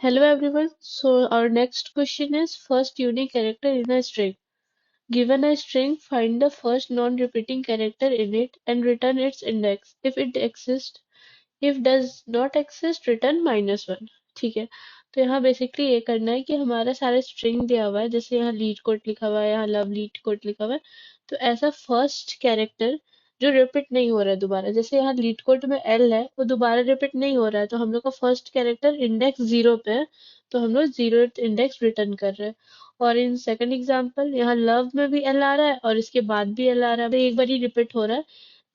Hello everyone. So our next question is first unique character in a string. Given a string, find the first non-repeating character in it and return its index. If it exists, if does not exist, return -1. ठीक है, तो यहाँ basically ये करना है कि हमारा सारा स्ट्रिंग दिया हुआ है, जैसे यहाँ लीड कोड लिखा हुआ है, यहाँ लव लीड कोड लिखा हुआ है, तो ऐसा फर्स्ट कैरेक्टर जो रिपीट नहीं हो रहा है दोबारा, जैसे यहाँ लीड कोड में एल है वो दोबारा रिपीट नहीं हो रहा है, तो हम लोग का फर्स्ट कैरेक्टर इंडेक्स 0 पे है, तो हम लोग 0th इंडेक्स रिटर्न कर रहे हैं। और इन सेकंड एग्जांपल यहाँ लव में भी एल आ रहा है और इसके बाद भी एल आ रहा है, एक बार ही रिपीट हो रहा है,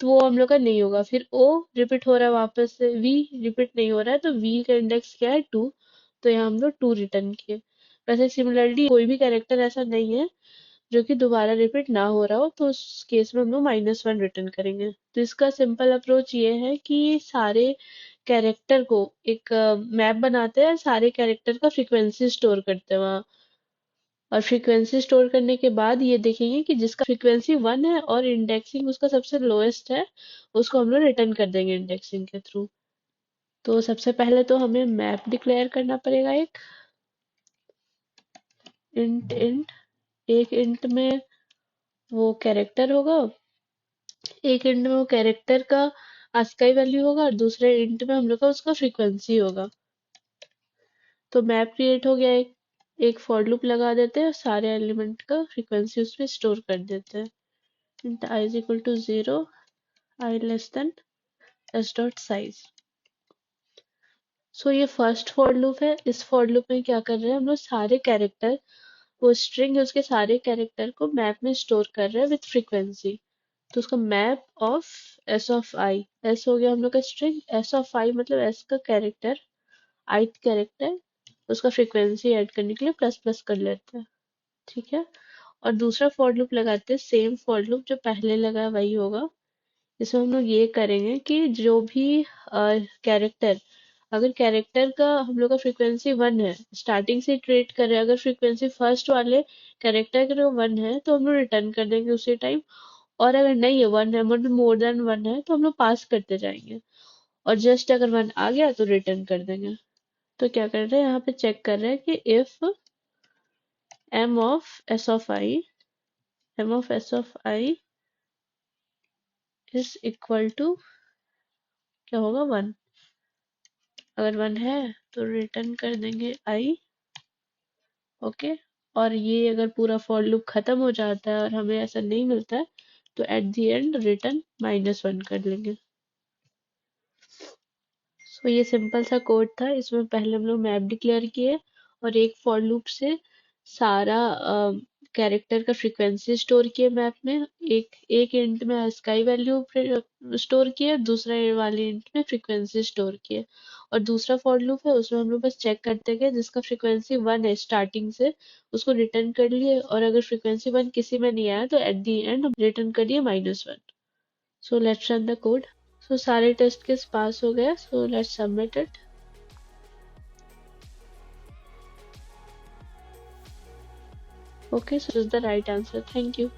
तो वो हम लोग का नहीं होगा। फिर ओ रिपीट हो रहा है वापस से, वी रिपीट नहीं हो रहा है, तो वी का इंडेक्स क्या है 2, तो यहाँ हम लोग 2 रिटर्न किए। वैसे सिमिलरली कोई भी कैरेक्टर ऐसा नहीं है जो कि दोबारा रिपीट ना हो रहा हो, तो उस केस में हम लोग -1 रिटर्न करेंगे। तो इसका सिंपल अप्रोच ये है कि सारे कैरेक्टर को एक मैप बनाते हैं, सारे कैरेक्टर का फ्रीक्वेंसी स्टोर करते हैं वहाँ, और फ्रीक्वेंसी स्टोर करने के बाद ये देखेंगे कि जिसका फ्रीक्वेंसी 1 है और इंडेक्सिंग उसका सबसे लोएस्ट है, उसको हम लोग रिटर्न कर देंगे इंडेक्सिंग के थ्रू। तो सबसे पहले तो हमें मैप डिक्लेयर करना पड़ेगा, एक इंट एक इंट में वो कैरेक्टर होगा, एक इंट में वो कैरेक्टर का ASCII वैल्यू होगा और दूसरे इंट में हम लोग का उसका फ्रीक्वेंसी होगा। तो मैप क्रिएट हो गया, एक फॉर लूप लगा देते हैं और सारे एलिमेंट का फ्रीक्वेंसी उसमें स्टोर कर देते हैं। int I is equal to 0, I less than s dot size। सो ये फर्स्ट फॉर लूप है। इस फॉर लूप में क्या कर रहे हैं हम लोग, सारे कैरेक्टर, वो स्ट्रिंग है उसके सारे कैरेक्टर को मैप में स्टोर कर रहे हैं विथ फ्रीक्वेंसी। तो उसका map of S of I, S हो गया हम लोग का स्ट्रिंग, एस ऑफ आई मतलब एस का कैरेक्टर, ith कैरेक्टर, उसका फ्रीक्वेंसी ऐड करने के लिए प्लस प्लस कर लेते हैं। ठीक है, और दूसरा फॉर लूप लगाते हैं, सेम फॉर लूप जो पहले लगा वही होगा। इसमें हम लोग ये करेंगे कि जो भी कैरेक्टर, अगर कैरेक्टर का हम लोग का फ्रीक्वेंसी 1 है, स्टार्टिंग से ट्रेट कर रहे हैं, अगर फ्रीक्वेंसी फर्स्ट वाले कैरेक्टर का 1 है तो हम लोग रिटर्न कर देंगे उसी टाइम, और अगर नहीं है 1 है मतलब मोर देन 1 है तो हम लोग पास करते जाएंगे, और जस्ट अगर 1 आ गया तो रिटर्न कर देंगे। तो क्या कर रहे हैं यहाँ पे, चेक कर रहे हैं कि if m of s of i, m of s of i is equal to क्या होगा 1, अगर 1 है तो रिटर्न कर देंगे i। ओके, और ये अगर पूरा फॉर लूप खत्म हो जाता है और हमें ऐसा नहीं मिलता है तो एट द एंड रिटर्न -1 कर लेंगे। सो ये सिंपल सा कोड था, इसमें पहले हम लोग मैप डिक्लेयर किए और एक फॉर लूप से सारा कैरेक्टर का फ्रीक्वेंसी स्टोर किए मैप में, एक एक इंट में ASCII वैल्यू स्टोर किए, दूसरा वाले इंट में फ्रीक्वेंसी स्टोर किए, और दूसरा फॉर लूप है उसमें हम लोग बस चेक करते गए जिसका फ्रीक्वेंसी 1 है स्टार्टिंग से उसको रिटर्न कर लिए, और अगर फ्रीक्वेंसी 1 किसी में नहीं आया तो एट द एंड हम रिटर्न कर दिए -1। So let's run the code. So सारे टेस्ट केस पास हो गए, so let's submit it. Okay, so is the right answer, thank you.